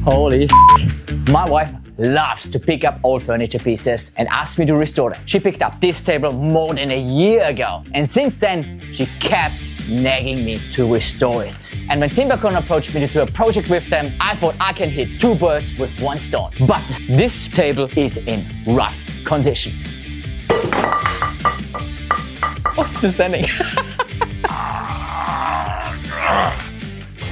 Holy My wife loves to pick up old furniture pieces and ask me to restore them. She picked up this table more than a year ago, and since then she kept nagging me to restore it. And when Timbecon approached me to do a project with them, I thought I can hit two birds with one stone. But this table is in rough condition. Oh, it's still standing.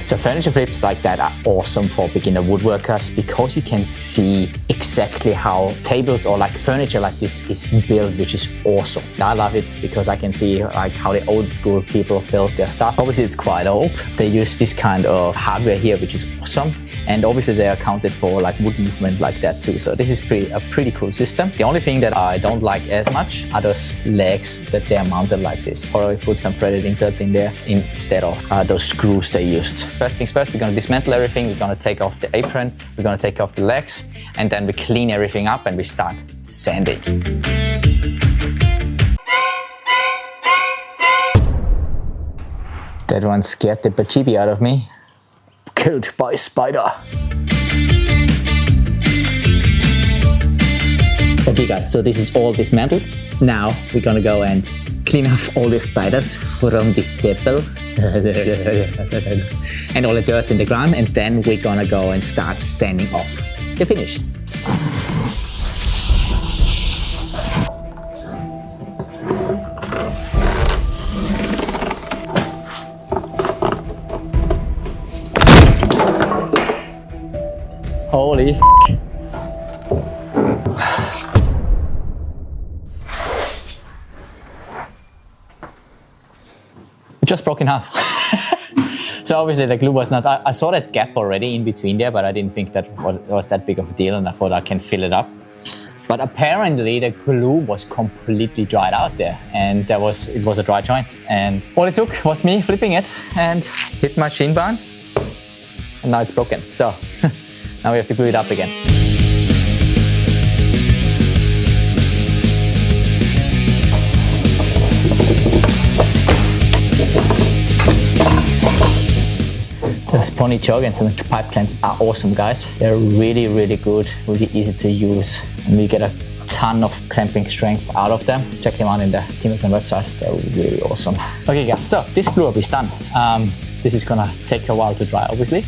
So furniture flips like that are awesome for beginner woodworkers because you can see exactly how tables or like furniture like this is built, which is awesome. I love it because I can see like how the old school people built their stuff. Obviously it's quite old. They use this kind of hardware here, which is awesome. And obviously they are accounted for like wood movement like that too. So this is a pretty cool system. The only thing that I don't like as much are those legs that they are mounted like this. Probably put some threaded inserts in there instead of those screws they used. First things first, we're going to dismantle everything. We're going to take off the apron. We're going to take off the legs, and then we clean everything up and we start sanding. That one scared the bejeebie out of me. Killed by a spider. Okay guys, so this is all dismantled. Now we're gonna go and clean off all the spiders from this table and all the dirt in the ground, and then we're gonna go and start sanding off the finish. Holy f***. It just broke in half. So obviously the glue was not, I saw that gap already in between there, but I didn't think that was that big of a deal, and I thought I can fill it up. But apparently the glue was completely dried out there, and it was a dry joint. And all it took was me flipping it and hit my shin bone, and now it's broken. So now we have to glue it up again. The Pony Joggins and the pipe cleans are awesome, guys. They're really, really good, really easy to use, and we get a ton of clamping strength out of them. Check them out in the Timbecon website. They're really awesome. Okay guys, so this glue up is done. This is gonna take a while to dry, obviously.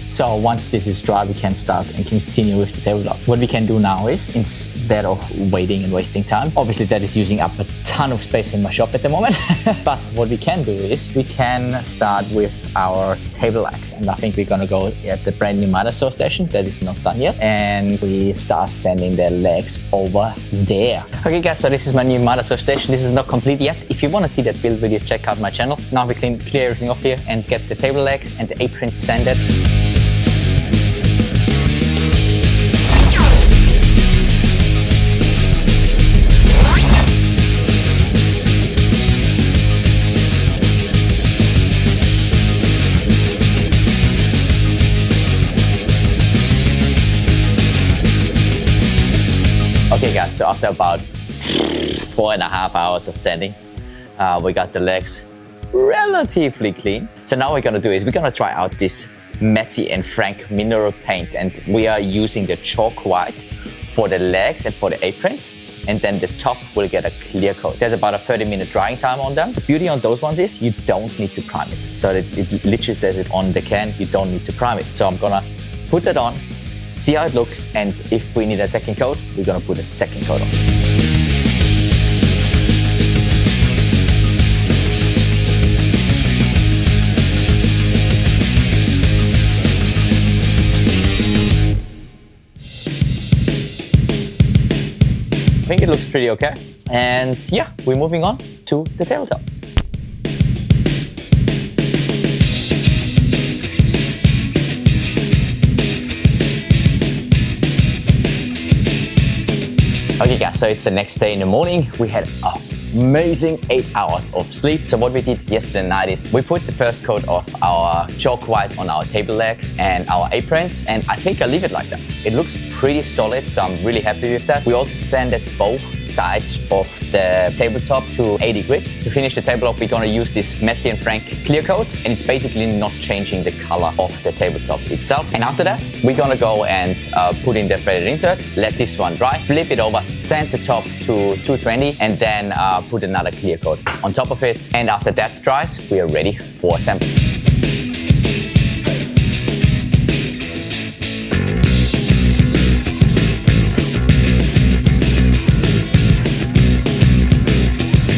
So once this is dry, we can start and continue with the tabletop. What we can do now is, instead of waiting and wasting time, obviously that is using up a ton of space in my shop at the moment, but what we can do is we can start with our table legs, and I think we're gonna go at the brand new mother saw station that is not done yet, and we start sanding the legs over there. Okay guys, so this is my new mother saw station. This is not complete yet. If you want to see that build video, check out my channel. Now we clear everything off here and get the table legs and the apron sanded. Okay guys, so after about 4.5 hours of sanding, we got the legs relatively clean. So now what we're gonna do is we're gonna try out this Mezzie Frank mineral paint, and we are using the chalk white for the legs and for the aprons, and then the top will get a clear coat. There's about a 30-minute drying time on them. The beauty on those ones is you don't need to prime it. So it literally says it on the can, you don't need to prime it. So I'm gonna put that on, see how it looks, and if we need a second coat, we're gonna put a second coat on. I think it looks pretty okay. And yeah, we're moving on to the tabletop. Okay guys, so it's the next day in the morning. We had a amazing 8 hours of sleep. So what we did yesterday night is we put the first coat of our chalk white on our table legs and our aprons, and I think I'll leave it like that. It looks pretty solid, so I'm really happy with that. We also sanded both sides of the tabletop to 80 grit. To finish the tabletop, we're gonna use this Mezzie Frank clear coat, and it's basically not changing the color of the tabletop itself. And after that, we're gonna go and put in the threaded inserts, let this one dry, flip it over, sand the top to 220, and then put another clear coat on top of it. And after that dries, we are ready for assembly.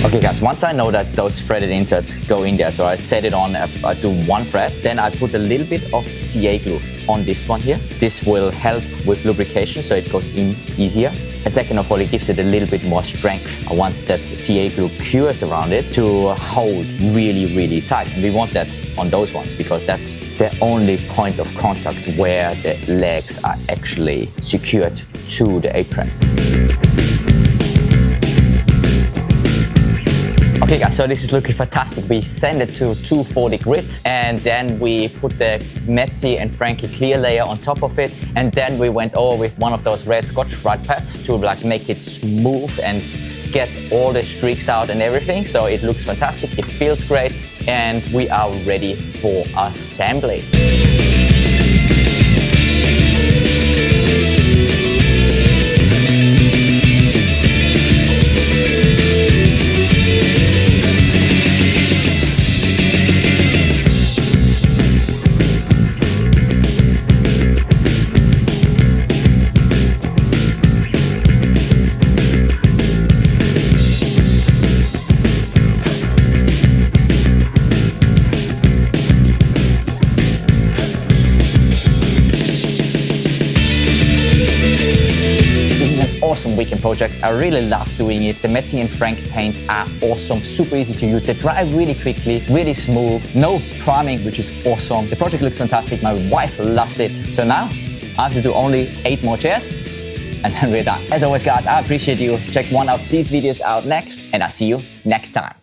Okay guys, once I know that those threaded inserts go in there, so I set it on, I do one thread, then I put a little bit of CA glue on this one here. This will help with lubrication so it goes in easier. And second of all, it gives it a little bit more strength once that CA glue cures around it to hold really, really tight. And we want that on those ones because that's the only point of contact where the legs are actually secured to the aprons. Okay guys, so this is looking fantastic. We send it to 240 grit, and then we put the Mezzie and Frankie clear layer on top of it, and then we went over with one of those red Scotch-Brite pads to like make it smooth and get all the streaks out and everything. So it looks fantastic, it feels great, and we are ready for assembly. Awesome weekend project. I really love doing it. The Mezzie and Frank paint are awesome, super easy to use. They dry really quickly, really smooth, no priming, which is awesome. The project looks fantastic. My wife loves it. So now I have to do only 8 more chairs and then we're done. As always guys, I appreciate you. Check one of these videos out next and I'll see you next time.